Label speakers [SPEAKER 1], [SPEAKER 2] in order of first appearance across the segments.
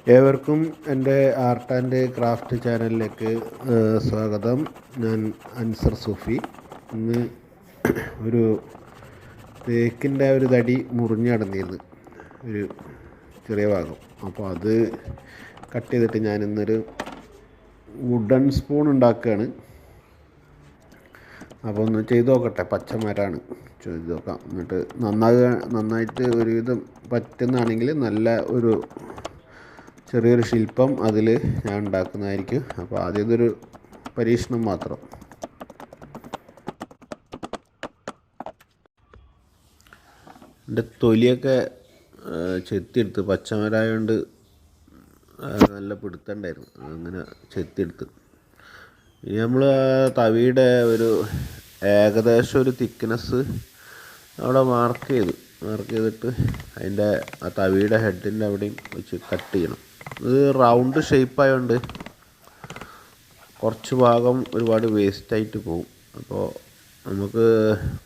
[SPEAKER 1] ഏവർക്കും എൻ്റെ art and craft ചാനലിലേക്ക് സ്വാഗതം. ഞാൻ അൻസർ സൂഫി. ഇന്ന് ഒരു തേക്കിൻ്റെ ഒരു തടി മുറിഞ്ഞ് കിടന്നിരുന്നു, ഒരു ചെറിയ ഭാഗം. അപ്പോൾ അത് കട്ട് ചെയ്തിട്ട് ഞാനിന്നൊരു വുഡൻ സ്പൂൺ ഉണ്ടാക്കുകയാണ്. അപ്പോൾ ഒന്ന് ചെയ്ത് നോക്കട്ടെ. പച്ചമരമാണ്, ചെയ്ത് നോക്കാം. എന്നിട്ട് നന്നായിട്ട് ഒരുവിധം പറ്റുന്നതാണെങ്കിൽ നല്ല ഒരു ചെറിയൊരു ശില്പം അതിൽ ഞാൻ ഉണ്ടാക്കുന്നതായിരിക്കും. അപ്പോൾ ആദ്യം ഇതൊരു പരീക്ഷണം മാത്രം. എൻ്റെ തൊലിയൊക്കെ ചെത്തിയെടുത്ത്, പച്ചമരായതുകൊണ്ട് നല്ല പിടുത്തണ്ടായിരുന്നു, അങ്ങനെ ചെത്തിയെടുത്ത്. ഇനി നമ്മൾ തവിയുടെ ഒരു ഏകദേശം ഒരു തിക്നെസ് അവിടെ മാർക്ക് ചെയ്തിട്ട് അതിൻ്റെ ആ തവിയുടെ ഹെഡിൻ്റെ അവിടെയും വെച്ച് കട്ട് ചെയ്യണം. ഇത് റൗണ്ട് ഷേപ്പായതുകൊണ്ട് കുറച്ച് ഭാഗം ഒരുപാട് വേസ്റ്റായിട്ട് പോകും. അപ്പോൾ നമുക്ക്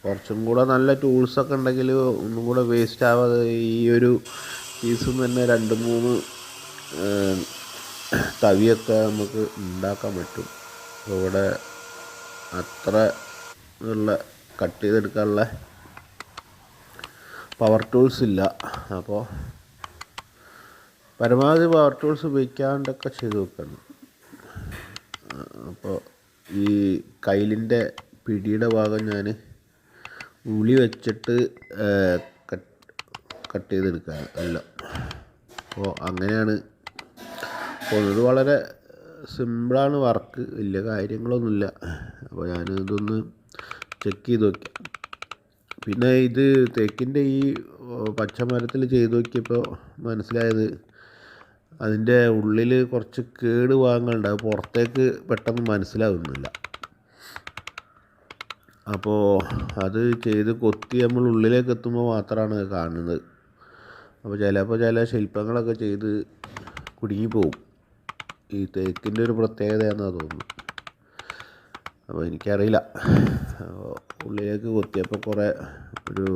[SPEAKER 1] കുറച്ചും കൂടെ നല്ല ടൂൾസൊക്കെ ഉണ്ടെങ്കിൽ ഒന്നും കൂടെ വേസ്റ്റ് ആവാതെ ഈ ഒരു പീസിൽ തന്നെ 2-3 തവിയൊക്കെ നമുക്ക് ഉണ്ടാക്കാൻ പറ്റും. അപ്പോൾ ഇവിടെ അത്ര ഉള്ള കട്ട് ചെയ്തെടുക്കാനുള്ള പവർ ടൂൾസ് ഇല്ല. അപ്പോൾ പരമാവധി പവർ ടൂൾസ് ഉപയോഗിക്കാണ്ടൊക്കെ ചെയ്ത് നോക്കണം. അപ്പോൾ ഈ കയ്യിലിൻ്റെ പിടിയുടെ ഭാഗം ഞാൻ ഉളി വെച്ചിട്ട് കട്ട് ചെയ്തെടുക്കുക അല്ല. അപ്പോൾ അങ്ങനെയാണ് പോകുന്നത്. വളരെ സിമ്പിളാണ് വർക്ക്, വലിയ കാര്യങ്ങളൊന്നുമില്ല. അപ്പോൾ ഞാനിതൊന്ന് ചെക്ക് ചെയ്ത് നോക്കി. പിന്നെ ഇത് തേക്കിൻ്റെ ഈ പച്ചമരത്തിൽ ചെയ്ത് നോക്കിയപ്പോൾ മനസ്സിലായത് അതിൻ്റെ ഉള്ളിൽ കുറച്ച് കേട് ഭാഗങ്ങളുണ്ട്. അത് പുറത്തേക്ക് പെട്ടെന്ന് മനസ്സിലാകുന്നില്ല. അപ്പോൾ അത് ചെയ്ത് കൊത്തി നമ്മൾ ഉള്ളിലേക്ക് എത്തുമ്പോൾ മാത്രമാണ് അത് കാണുന്നത്. അപ്പോൾ ചില ശില്പങ്ങളൊക്കെ ചെയ്ത് കുടുങ്ങിപ്പോവും. ഈ തേക്കിൻ്റെ ഒരു പ്രത്യേകതയാണെന്നാണ് തോന്നുന്നു. അപ്പോൾ എനിക്കറിയില്ല. ഉള്ളിലേക്ക് കൊത്തിയപ്പോൾ കുറേ ഒരു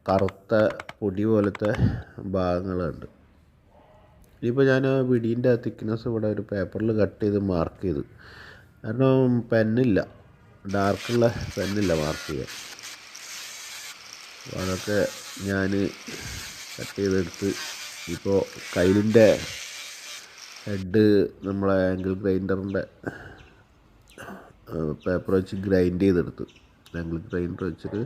[SPEAKER 1] കറുത്ത പൊടി പോലത്തെ ഭാഗങ്ങളുണ്ട്. ഇനിയിപ്പോൾ ഞാൻ പിടീൻ്റെ തിക്നെസ് ഇവിടെ ഒരു പേപ്പറിൽ കട്ട് ചെയ്ത് മാർക്ക് ചെയ്ത്, കാരണം പെന്നില്ല, ഡാർക്കുള്ള പെന്നില്ല മാർക്ക് ചെയ്യാൻ. അപ്പോൾ അതൊക്കെ ഞാൻ കട്ട് ചെയ്തെടുത്ത് ഇപ്പോൾ കയ്യിലിൻ്റെ ഹെഡ് നമ്മളെ ആംഗിൾ ഗ്രൈൻഡറിൻ്റെ പേപ്പർ വെച്ച് ഗ്രൈൻഡ് ചെയ്തെടുത്ത്, ആംഗിൾ ഗ്രൈൻഡർ വെച്ചിട്ട്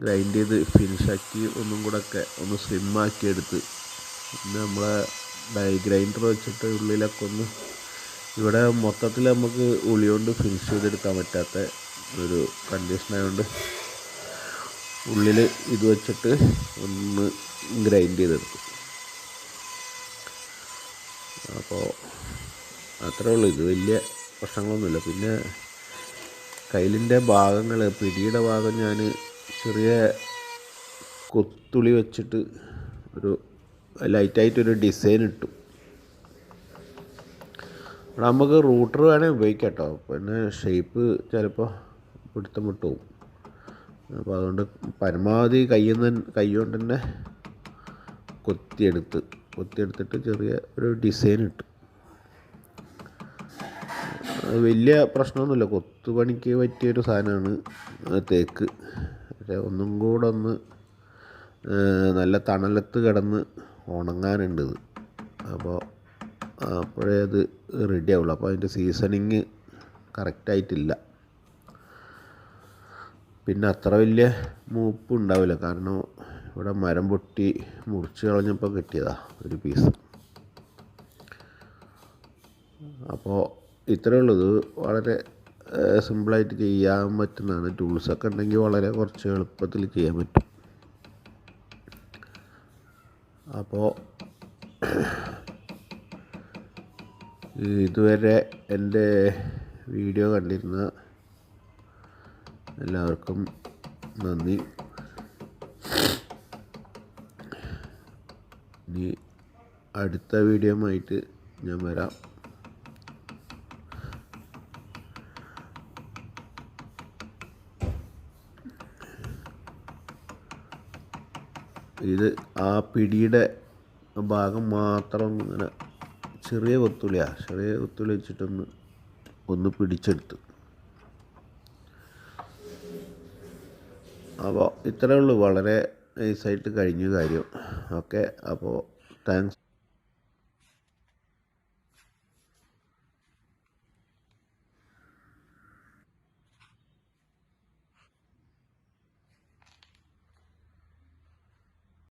[SPEAKER 1] ഗ്രൈൻഡ് ചെയ്ത് ഫിനിഷാക്കി ഒന്നും കൂടെ ഒക്കെ ഒന്ന് സ്ലിമ്മാക്കി എടുത്ത്, പിന്നെ നമ്മളെ ഗ്രൈൻഡർ വെച്ചിട്ട് ഉള്ളിലൊക്കെ ഒന്ന്, ഇവിടെ മൊത്തത്തിൽ നമുക്ക് ഉളി കൊണ്ട് ഫിനിഷ് ചെയ്തെടുക്കാൻ പറ്റാത്ത ഒരു കണ്ടീഷനായതുകൊണ്ട് ഉള്ളിൽ ഇത് വെച്ചിട്ട് ഒന്ന് ഗ്രൈൻഡ് ചെയ്തെടുത്തു. അപ്പോൾ അത്രേ ഉള്ളൂ. ഇത് വലിയ പ്രശ്നങ്ങളൊന്നുമില്ല. പിന്നെ കയ്യിലിൻ്റെ ഭാഗങ്ങൾ, പിടിയുടെ ഭാഗം ഞാൻ ചെറിയ കൊത്തുളി വെച്ചിട്ട് ഒരു ലൈറ്റായിട്ടൊരു ഡിസൈൻ ഇട്ടു. അവിടെ നമുക്ക് റൂട്ടർ വേണമെങ്കിൽ ഉപയോഗിക്കാം കേട്ടോ. പിന്നെ ഷേപ്പ് ചിലപ്പോൾ പിടുത്തം വിട്ട് പോകും. അപ്പോൾ അതുകൊണ്ട് പരമാവധി കൈ കൊണ്ട് തന്നെ കൊത്തിയെടുത്തിട്ട് ചെറിയ ഒരു ഡിസൈൻ ഇട്ടു. വലിയ പ്രശ്നമൊന്നുമില്ല, കൊത്തുപണിക്ക് പറ്റിയൊരു സാധനമാണ് തേക്ക്. പക്ഷേ ഒന്നും കൂടെ ഒന്ന് നല്ല തണലത്ത് കിടന്ന് ഉണങ്ങാനുണ്ട് ഇത്. അപ്പോൾ അപ്പോഴേ അത് റെഡി ആവുള്ളൂ. അപ്പോൾ അതിൻ്റെ സീസണിങ് കറക്റ്റായിട്ടില്ല. പിന്നെ അത്ര വലിയ മൂപ്പ് ഉണ്ടാവില്ല, കാരണം ഇവിടെ മരം പൊട്ടി മുറിച്ച് കളഞ്ഞപ്പോൾ കിട്ടിയതാണ് ഒരു പീസ്. അപ്പോൾ ഇത്രയേ ഉള്ളൂ. ഇത് വളരെ സിമ്പിളായിട്ട് ചെയ്യാൻ പറ്റുന്നതാണ്. ടൂൾസൊക്കെ ഉണ്ടെങ്കിൽ വളരെ കുറച്ച് എളുപ്പത്തിൽ ചെയ്യാൻ പറ്റും. അപ്പോൾ ഇതുവരെ എൻ്റെ വീഡിയോ കണ്ടിരുന്ന എല്ലാവർക്കും നന്ദി. ഇനി അടുത്ത വീഡിയോയുമായിട്ട് ഞാൻ വരാം. ഇത് ആ പിടിയുടെ ഭാഗം മാത്രം ഇങ്ങനെ ചെറിയ കൊത്തുള്ളി വെച്ചിട്ടൊന്ന് പിടിച്ചെടുത്ത്. അപ്പോൾ ഇത്രയേ ഉള്ളൂ, വളരെ നൈസായിട്ട് കഴിഞ്ഞു കാര്യം. ഓക്കെ, അപ്പോൾ താങ്ക്സ്.